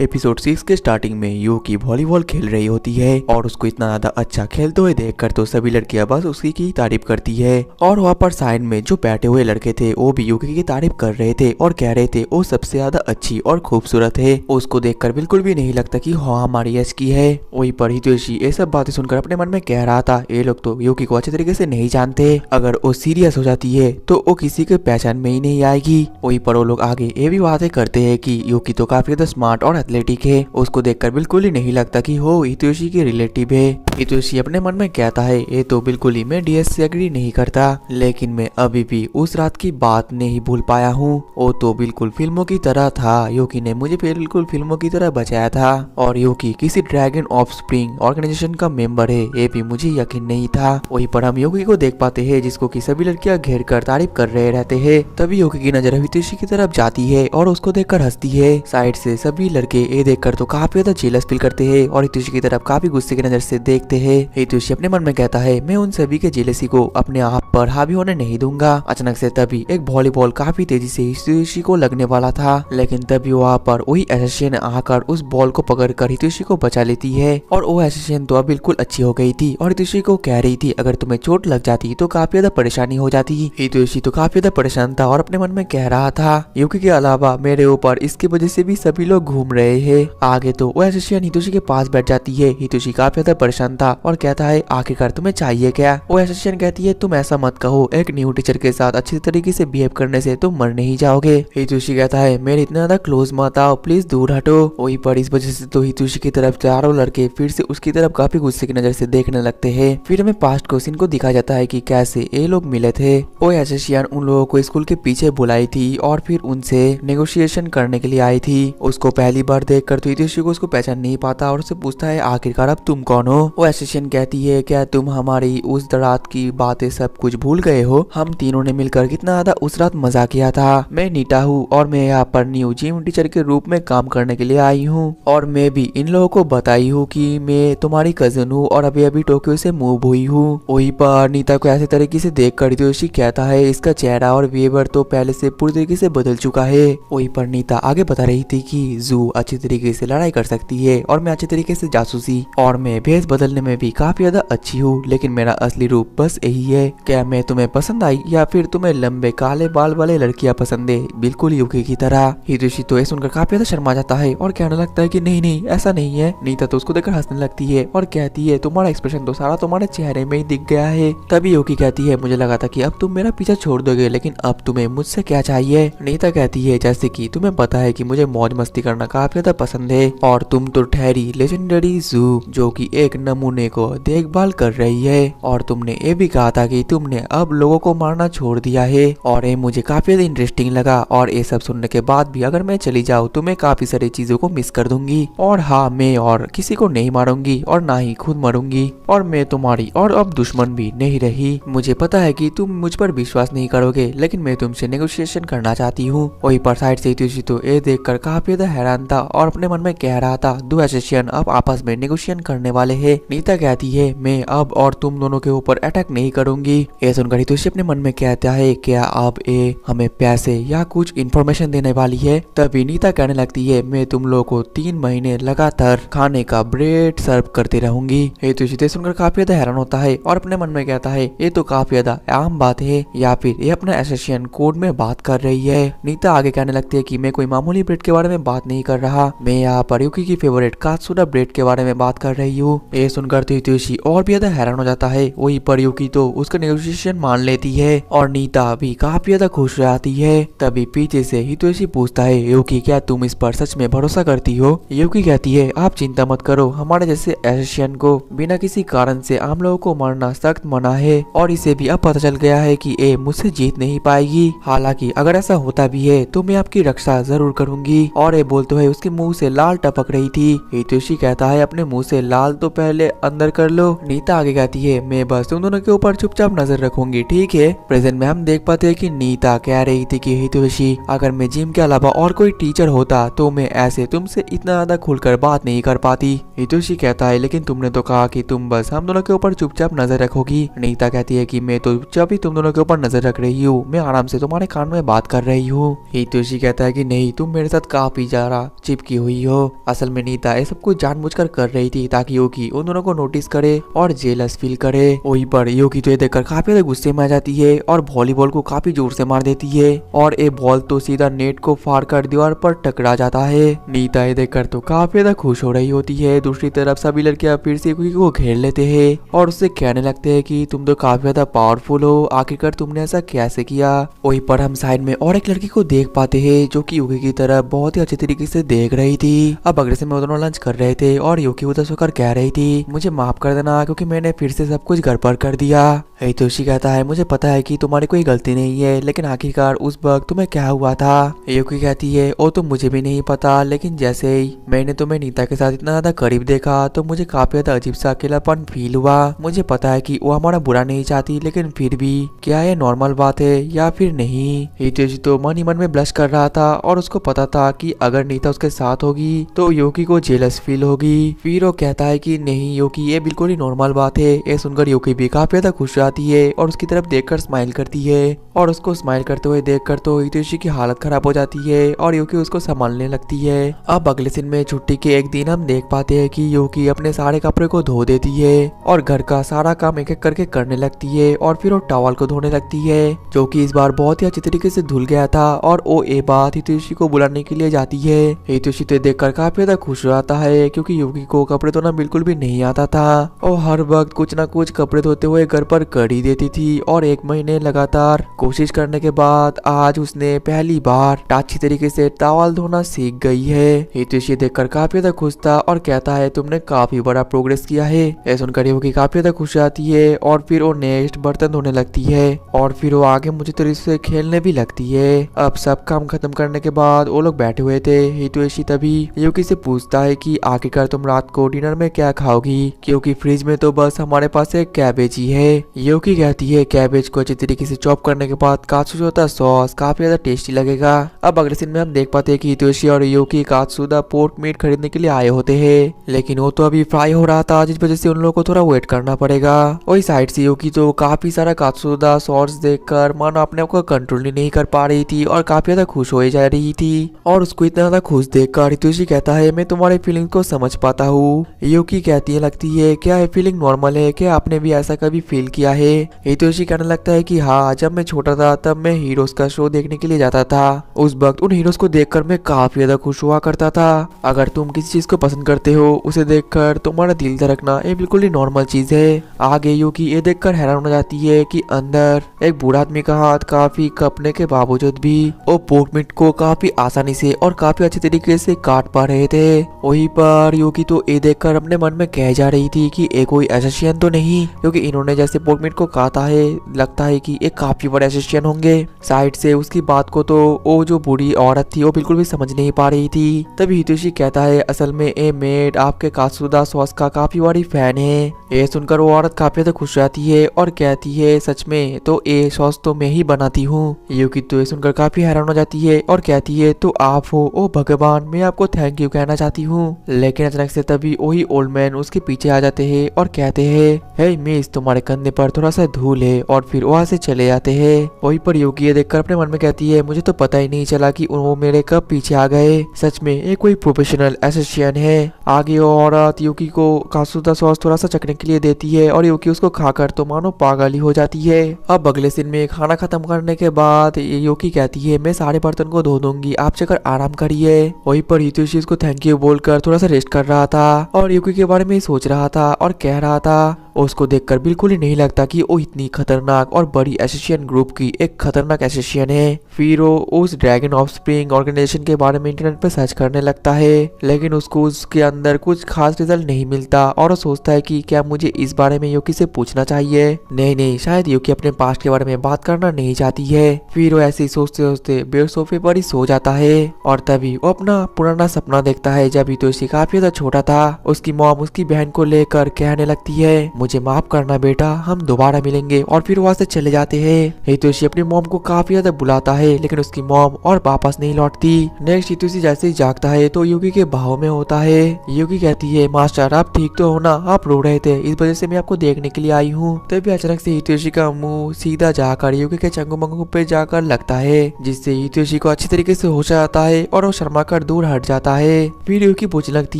Episode 6 के starting में यूकी volleyball खेल रही होती है और उसको इतना ज्यादा अच्छा खेलते हुए देखकर तो सभी लड़कियां बस उसकी की तारीफ करती है। और वहाँ पर साइड में जो बैठे हुए लड़के थे वो भी यूकी की तारीफ कर रहे थे और कह रहे थे वो सबसे ज्यादा अच्छी और खूबसूरत है। उसको देखकर बिल्कुल भी नहीं लगता कि हाँ हमारी एज की है। वही पर हितोशी ये सब बातें सुनकर अपने मन में कह रहा था ये लोग तो यूकी को अच्छे तरीके से नहीं जानते, अगर वो सीरियस हो जाती है तो वो किसी के पहचान में ही नहीं आएगी। वही पर वो लोग आगे ये भी बातें करते हैं कि यूकी तो काफी ज्यादा स्मार्ट और एथलेटिक है, उसको देखकर बिल्कुल ही नहीं लगता कि वो हितोशी की रिलेटिव है। हितोशी अपने मन में कहता है ये तो बिल्कुल ही मैं डीएस से एग्री नहीं करता, लेकिन मैं अभी भी उस रात की बात नहीं भूल पाया हूँ। वो तो बिल्कुल फिल्मों की तरह था, यूकी ने मुझे बिल्कुल फिल्मों की तरह बचाया था और यूकी किसी ड्रैगन ऑफ स्प्रिंग ऑर्गेनाइजेशन का मेंबर है ये भी मुझे यकीन नहीं था। वहीं पर हम यूकी को देख पाते हैं जिसको कि सभी लड़कियां घेर कर तारीफ कर रहे रहते हैं। तभी यूकी की नजर हितोशी की तरफ जाती है और उसको देखकर हंसती है। साइड से सभी लड़के ये देखकर तो काफी ज्यादा जेलस फील करते हैं और हितोशी की तरफ काफी गुस्से की नजर से देखते हैं। हितोशी अपने मन में कहता है मैं उन सभी के जेलसी को अपने आप पर हावी होने नहीं दूंगा। अचानक से तभी एक वॉलीबॉल काफी तेजी से हितोशी को लगने वाला था, लेकिन तभी वहाँ पर वही एसेसियन आकर उस बॉल को पकड़कर हितोशी को बचा लेती है। और वो एसेसियन तो अब बिल्कुल अच्छी हो गई थी और हितोशी को कह रही थी अगर तुम्हें चोट लग जाती तो काफी ज्यादा परेशानी हो जाती। हितोशी तो काफी ज्यादा परेशान था और अपने मन में कह रहा था यूकी के अलावा मेरे ऊपर इसकी वजह से भी सभी लोग घूम रहे हैं। आगे तो वो एसेसियन हितोशी के पास बैठ जाती है। हितोशी काफी ज्यादा परेशान था और कहता है आखिरकार तुम्हें चाहिए क्या। वो एसेसियन कहती है तुम ऐसा मत कहो, एक न्यू टीचर के साथ अच्छी तरीके से बिहेव करने से तुम मर नहीं जाओगे। हितोशी कहता है मेरे इतना ज्यादा क्लोज मत आओ, प्लीज दूर हटो। वही पर इस वजह से तो हितोशी की तरफ चारों लड़के फिर से उसकी तरफ काफी गुस्से की नजर से देखने लगते हैं। फिर हमें पास्ट को सीन को दिखाया जाता है कि कैसे ये लोग मिले थे। वो एसेसियन उन लोगों को स्कूल के पीछे बुलाई थी और फिर उनसे नेगोशिएशन करने के लिए आई थी। उसको पहली बार देखकर तो हितोशी को उसको पहचान नहीं पाता और उससे पूछता है आखिरकार अब तुम कौन हो। वो एसेसियन कहती है क्या तुम हमारी उस रात की बातें सब कुछ भूल गए हो, हम तीनों ने मिलकर कितना ज्यादा उस रात मजा किया था। मैं नीटा हूँ और मैं यहाँ पर न्यू जिम टीचर के रूप में काम करने के लिए आई हूँ और मैं भी इन लोगों को बताई हूँ कि मैं तुम्हारी कजन हूँ और अभी अभी टोक्यो से मूव हुई हूँ। वही पर नीता को ऐसे तरीके से देख कर हितोशी कहता है इसका चेहरा और बिहेवियर तो पहले से पूरी तरीके से बदल चुका है। वही पर नीता आगे बता रही थी कि जू अच्छी तरीके से लड़ाई कर सकती है और मैं अच्छी तरीके से जासूसी और मैं भेष बदलने में भी काफी ज्यादा अच्छी हूँ, लेकिन मेरा असली रूप बस यही है। क्या मैं तुम्हें पसंद आई या फिर तुम्हें लंबे काले बाल वाले लड़कियां पसंद है, बिल्कुल यूकी की तरह। हितोशी तो ये सुनकर काफी ज्यादा शर्मा जाता है और कहने लगता है कि नहीं नहीं ऐसा नहीं है। नीता तो उसको देखकर हंसने लगती है और कहती है तुम्हारा एक्सप्रेशन तो सारा तुम्हारे चेहरे में ही दिख गया है। तभी यूकी कहती है मुझे लगा था कि अब तुम मेरा पीछा छोड़ दोगे, लेकिन अब तुम्हें मुझसे क्या चाहिए। नीता कहती है जैसे कि तुम्हें पता है कि मुझे मौज मस्ती करना काफी ज्यादा पसंद है और तुम तो ठहरी लेजेंडरी जू जो कि एक नमूने को देखभाल कर रही है और तुमने ये भी कहा था कि तुमने अब लोगों को मारना छोड़ दिया है और ये मुझे काफी ज्यादा इंटरेस्टिंग लगा। और ये सब सुनने के बाद भी अगर मैं चली जाऊँ तो मैं काफी सारी चीजों को मिस कर दूंगी और हाँ मैं और किसी को नहीं मारूंगी और ना ही खुद मरूंगी और मैं तुम्हारी और अब दुश्मन भी नहीं रही। मुझे पता है कि तुम मुझ पर विश्वास नहीं करोगे, लेकिन मैं तुमसे नेगोशिएशन करना चाहती हूँ। वही पर साइड से हितोशी तो ये देखकर काफी ज्यादा हैरान था और अपने मन में कह रहा था दो एसेसियन अब आपस में नेगोशिएशन करने वाले हैं। नीता कहती है मैं अब और तुम दोनों के ऊपर अटैक नहीं करूंगी। ये सुनकर हितोशी अपने मन में कहता है क्या अब ये हमें पैसे या कुछ इन्फॉर्मेशन देने वाली है। तभी नीता कहने लगती है मैं तुम लोगों को 3 महीने लगातार खाने का ब्रेड सर्व करती रहूंगी। हितोशी सुनकर काफी ज्यादा हैरान होता है और अपने मन में कहता है ये तो काफी ज्यादा आम बात है या फिर ये अपना एसेसियन कोड में बात कर रही है। नीता आगे कहने लगती है कि मैं कोई मामूली ब्रेड के बारे में बात नहीं कर रहा, मैं यहाँ पर यूकी की फेवरेट कात्सुदा ब्रेड के बारे में बात कर रही हूँ। ये सुनकर तो हितोशी और भी ज्यादा हैरान हो जाता है। वही पर यूकी तो उसका नेगोशिएशन मान लेती है और नीता भी काफी ज्यादा खुश हो जाती है। तभी पीछे से हितोशी पूछता है यूकी क्या तुम इस पर सच में भरोसा करती हो। यूकी कहती है आप चिंता मत करो, हमारे जैसे एशियन को बिना किसी कारण से आम लोगों को मारना सख्त मना है और इसे भी अब पता चल गया है कि ये मुझसे जीत नहीं पाएगी। हालांकि अगर ऐसा होता भी है तो मैं आपकी रक्षा जरूर करूंगी। और ये बोलते हुए उसके मुंह से लाल टपक रही थी। हितोशी कहता है अपने मुंह से लाल तो पहले अंदर कर लो। नीता आगे कहती है मैं बस तुम दोनों के ऊपर चुपचाप नजर रखूंगी, ठीक है। प्रेजेंट में हम देख पाते हैं कि नीता कह रही थी कि हितोशी अगर मैं जिम के अलावा और कोई टीचर होता तो मैं ऐसे तुमसे इतना ज्यादा खुलकर बात नहीं कर पाती। हितोशी कहता है लेकिन तुमने तो कहा कि तुम बस हम दोनों के ऊपर चुपचाप नजर रखोगी। नीता कहती है कि मैं तो जब भी तुम दोनों के ऊपर नजर रख रही हूँ मैं आराम से तुम्हारे कान में बात कर रही हूँ। हितोशी कहता है कि नहीं तुम मेरे साथ काफी ज्यादा चिपकी हुई हो। असल में नीता ये सब कुछ जानबूझकर कर रही थी ताकि यूकी उन दोनों को नोटिस करे और जेलस फील करे। वहीं पर यूकी तो ये देखकर काफी ज्यादा गुस्से में आ जाती है और वॉलीबॉल को काफी जोर से मार देती है और ये बॉल तो सीधा नेट को फाड़ कर दीवार पर टकरा जाता है। नीता ये देखकर तो काफी ज्यादा खुश हो रही होती है। दूसरी तरफ सभी लड़कियां फिर से यूकी को घेर लेते हैं और उससे कहने लगते हैं कि तुम तो काफी ज्यादा पावरफुल हो, आखिरकार तुमने ऐसा कैसे किया। वहीं पर हम साइड में और एक लड़की को देख पाते हैं जो कि यूकी की तरफ बहुत ही अच्छे तरीके से देख रही थी। अब अगले से में दोनों लंच कर रहे थे और यूकी उधर होकर कह रही थी मुझे माफ कर देना क्योंकि मैंने फिर से सब कुछ गड़बड़ कर दिया। हितोशी कहता है मुझे पता है कि तुम्हारी कोई गलती नहीं है, लेकिन आखिरकार उस वक्त तुम्हें क्या हुआ था। यूकी कहती है वो तो मुझे भी नहीं पता, लेकिन जैसे ही मैंने तुम्हें नीता के साथ इतना ज्यादा करीब देखा तो मुझे काफी ज्यादा अजीब सा अकेलापन फील हुआ। मुझे पता है कि वो हमारा बुरा नहीं चाहती, लेकिन फिर भी क्या ये नॉर्मल बात है या फिर नहीं। हितोशी तो मन ही मन में ब्लश कर रहा था और उसको पता था कि अगर नीता उसके साथ होगी तो यूकी को जेलस फील होगी। फिर वो कहता है कि नहीं यूकी ये बिल्कुल ही नॉर्मल बात है। ये सुनकर यूकी भी काफी ज्यादा खुश आती है और उसकी तरफ देखकर स्माइल करती है और उसको स्माइल करते हुए देखकर तो हितोशी की हालत खराब हो जाती है और यूकी उसको संभालने लगती है। अब अगले दिन में छुट्टी के एक दिन हम देख पाते हैं कि यूकी अपने सारे कपड़े को धो देती है और घर का सारा काम एक एक करके करने लगती है और फिर वो टॉवल को धोने लगती है जो कि इस बार बहुत ही अच्छी तरीके से धुल गया था और वो ये बात हितोशी को बुलाने के लिए जाती है। हितोशी तो देखकर काफी ज्यादा खुश हो जाता है क्योंकि यूकी को कपड़े धोना बिल्कुल भी नहीं आता था और हर वक्त कुछ ना कुछ कपड़े धोते हुए घर पर कर ही देती थी और एक महीने लगातार कोशिश करने के बाद आज उसने पहली बार अच्छी तरीके से टॉवल धोना सीख गई है। हितोशी देखकर काफी ज्यादा खुश था और कहता है तुमने काफी बड़ा प्रोग्रेस किया है। ऐसा सुनकर यूकी काफी ज्यादा खुश आती है और फिर वो नेक्स्ट बर्तन धोने लगती है और फिर वो आगे मुझे तरीके से खेलने भी लगती है। अब सब काम खत्म करने के बाद वो लोग बैठे हुए थे। हितोशी तभी यूकी से पूछता है कि आखिरकार तुम रात को डिनर में क्या खाओगी, क्योंकि फ्रिज में तो बस हमारे पास एक कैबेज ही है। यूकी कहती है कैबेज को अच्छी तरीके से चॉप करने के बाद कात्सुदा सॉस काफी ज्यादा टेस्टी लगेगा। अब अगले सीन में हम देख पाते हैं कि हितोशी और यूकी कात्सुदा पोर्क मीट खरीदने के लिए आए होते हैं, लेकिन वो तो अभी फ्राई हो रहा था जिस वजह से उन लोगों को थोड़ा वेट करना पड़ेगा। वही साइड से यूकी तो काफी सारा कात्सुदा सॉस देखकर मानो अपने आप को कंट्रोल नहीं कर पा रही थी और काफी ज्यादा खुश हो जा रही थी और उसको इतना ज्यादा खुश देखकर हितोशी कहता है मैं तुम्हारे फीलिंग को समझ पाता हूँ। यूकी कहती है लगती है क्या ये फीलिंग नॉर्मल है, क्या आपने भी ऐसा कभी फील किया है। हितोशी कहने लगता है कि हाँ, जब मैं छोटा था तब मैं हीरोज का शो देखने के लिए जाता था। उस वक्त उन हीरोज को देखकर मैं काफी ज्यादा खुश हुआ करता था। अगर तुम किसी चीज को पसंद करते हो उसे देखकर तुम्हारा दिल धड़कना ये बिल्कुल ही नॉर्मल चीज है। आगे यूकी ये देखकर हैरान हो जाती है कि अंदर एक बूढ़ा आदमी का हाथ काफी कपने के बावजूद भी वो पोर्क मीट को काफी आसानी से और काफी अच्छे तरीके से काट पा रहे थे। वहीं पर यूकी तो ये देखकर अपने मन में कह जा रही थी कि ये कोई एसोसिएशन तो नहीं, क्योंकि इन्होंने जैसे पोर्क मीट को काटा है लगता है कि एक काफी बड़े एसोसिएशन होंगे। साइड से उसकी बात को तो वो जो बूढ़ी औरत थी वो बिल्कुल भी समझ नहीं पा रही थी। तभी हितोशी कहता है असल में ए मेड आपके कात्सुदा सॉस का काफी बड़ी फैन है। ये सुनकर वो औरत काफी ज्यादा खुश रहती है और कहती है सच में तो ये सॉस तो मैं ही बनाती हूँ। यूकी तो ये सुनकर काफी हैरान हो जाती है और कहती है तो आप हो, ओ भगवान मैं आपको थैंक यू कहना चाहती हूँ। लेकिन अचानक से तभी वही ओल्ड मैन उसके पीछे आ जाते हैं और कहते हैं हे मिस तुम्हारे कंधे पर थोड़ा सा धूल है, और फिर वहाँ से चले जाते हैं। वहीं पर यूकी ये देखकर अपने मन में कहती है मुझे तो पता ही नहीं चला कि वो मेरे कब पीछे आ गए, सच में ये कोई प्रोफेशनल एसोसिएशन है। आगे वो औरत यूकी को कात्सुदा सॉस थोड़ा सा चखने के लिए देती है और यूकी उसको खाकर तो मानो पागल ही हो जाती है। अब अगले दिन में खाना खत्म करने के बाद यूकी कहती है मैं सारे बर्तन को धो दूंगी, आप जाकर आराम करिए। वहीं पर हितोशी उसको थैंक यू बोलकर थोड़ा सा रेस्ट कर रहा था और यूकी के बारे में सोच रहा था और कह रहा था उसको देखकर बिल्कुल ही नहीं लगता कि वो इतनी खतरनाक और बड़ी एसोसिएशन ग्रुप की एक खतरनाक एसोसिएशन है। फिर वो उस ड्रैगन ऑफ स्प्रिंग ऑर्गेनाइजेशन के बारे में इंटरनेट पर सर्च करने लगता है, लेकिन उसको उसके अंदर कुछ खास रिजल्ट नहीं मिलता और वो सोचता है कि क्या मुझे इस बारे में यूकी से पूछना चाहिए। नहीं, शायद यूकी अपने पास्ट के बारे में बात करना नहीं चाहती है। फिर वो ऐसे ही सोचते सोचते बेड सोफे पर ही सो जाता है और तभी वो अपना पुराना सपना देखता है जब हितोशी काफी ज्यादा छोटा था। उसकी मॉम उसकी बहन को लेकर कहने लगती है मुझे माफ करना बेटा, हम दोबारा मिलेंगे। और फिर वहाँ से चले जाते हैं। हितोशी अपनी मॉम को काफी ज्यादा बुलाता है लेकिन उसकी मॉम और वापस नहीं लौटती। नेक्स्ट हितोशी जैसे ही जागता है तो युकी के भाव में होता है। युकी कहती है मास्टर आप ठीक तो हो ना, आप रो रहे थे, इस वजह से मैं आपको देखने के लिए आई हूँ। तभी अचानक से हितोशी का मुंह सीधा जाकर युकी के चंगू मंगू पे जाकर लगता है, जिससे हितोशी को अच्छी तरीके से होश आता है और वो शर्मा कर दूर हट जाता है। फिर युकी पूछने लगती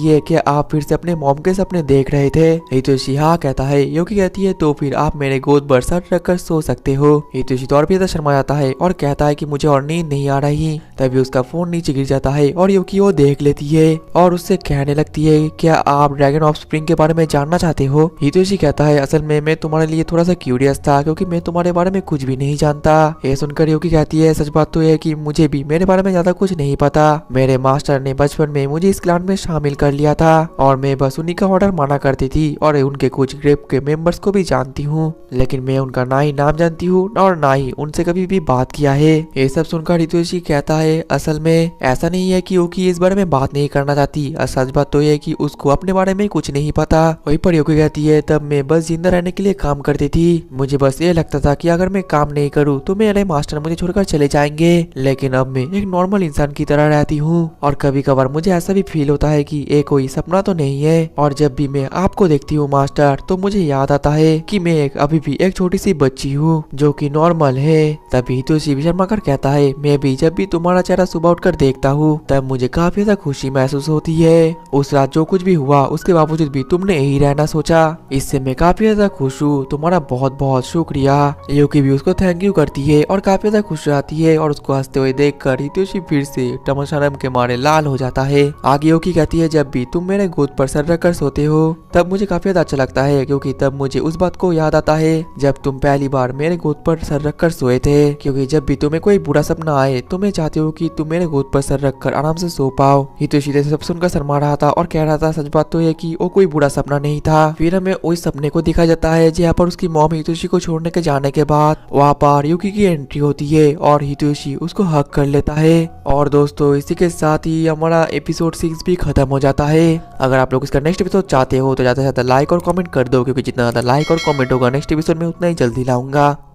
है कि आप फिर से अपने मॉम के सपने देख रहे थे। हितोशी हाँ कहता है। युकी कहती है तो फिर आप मेरे गोद पर सर रखकर सो सकते हो। हितोशी तो और भी ज्यादा शर्मा जाता है और कहता है कि मुझे और नींद नहीं आ रही। तभी उसका फोन नीचे गिर जाता है और युकी वो देख लेती है और उससे कहने लगती है क्या आप ड्रैगन ऑफ स्प्रिंग के बारे में जानना चाहते हो। हितोशी कहता है असल में मैं तुम्हारे लिए थोड़ा सा क्यूरियस था क्योंकि मैं तुम्हारे बारे में कुछ भी नहीं जानता। ये सुनकर युकी कहती है सच बात तो यह कि मुझे भी मेरे बारे में ज्यादा कुछ नहीं पता। मेरे मास्टर ने बचपन में मुझे इस क्लान में शामिल कर लिया था और मैं बस उन्हीं का ऑर्डर माना करती थी और उनके कुछ ग्रुप के मेंबर्स को भी जानती हूँ, लेकिन मैं उनका ना ही नाम जानती हूँ और ना ही उनसे कभी भी बात किया है। ये सब सुनकर हितोशी कहता है असल में ऐसा नहीं है कि युकी इस बारे में बात नहीं करना चाहती, सच बात तो यह कि उसको अपने बारे में कुछ नहीं पता। वहीं पर युकी कहती है तब मैं बस जिंदा रहने के लिए काम करती थी, मुझे बस ये लगता था कि अगर मैं काम नहीं करूँ तो मेरे मास्टर मुझे छोड़कर चले जाएंगे, लेकिन अब मैं एक नॉर्मल इंसान की तरह रहती हूँ और कभी कभार मुझे ऐसा भी फील होता है कि ये कोई सपना तो नहीं है। और जब भी मैं आपको देखती हूँ मास्टर तो मुझे याद आता है कि मैं अभी भी एक छोटी सी बच्ची हूँ जो कि नॉर्मल है। तभी हितोशी भी शर्मा कर कहता है मैं भी जब भी तुम्हारा चेहरा सुबह उठकर देखता हूँ तब मुझे काफी ज्यादा खुशी महसूस होती है। उस रात जो कुछ भी हुआ उसके बावजूद भी तुमने यही रहना सोचा, इससे मैं काफी ज्यादा खुश हूँ, तुम्हारा बहुत बहुत शुक्रिया। युकी भी उसको थैंक यू करती है और काफी ज्यादा खुश रहती है और उसको हंसते हुए देखकर हितोशी फिर से शर्म के मारे लाल हो जाता है। आगे युकी कहती है जब भी तुम मेरे गोद पर सर रखकर सोते हो तब मुझे काफी ज्यादा अच्छा लगता है क्योंकि तब मुझे उस बात को याद आता है जब तुम पहली बार मेरे गोद पर सर रखकर सोए थे, क्योंकि जब भी तुम्हें कोई बुरा सपना आए तो मैं चाहती हूँ कि तुम मेरे गोद पर सर रखकर आराम से सो पाओ। हितोशी सब सुनकर शर्मा रहा था और कह रहा था सच बात तो यह कि वो कोई बुरा सपना नहीं था। फिर हमें उस सपने को दिखाया जाता है जहाँ पर उसकी मॉम हितोशी को छोड़ने के जाने के बाद वहाँ पर युकी की एंट्री होती है और हितोशी उसको हक कर लेता है। और दोस्तों इसी के साथ ही हमारा एपिसोड 6 भी खत्म हो जाता है। अगर आप लोग इसका नेक्स्ट एपिसोड चाहते हो तो ज्यादा से ज्यादा लाइक और कमेंट कर दो, क्योंकि जितना ज्यादा लाइक और कमेंट होगा नेक्स्ट एपिसोड में उतना ही जल्दी लाऊंगा।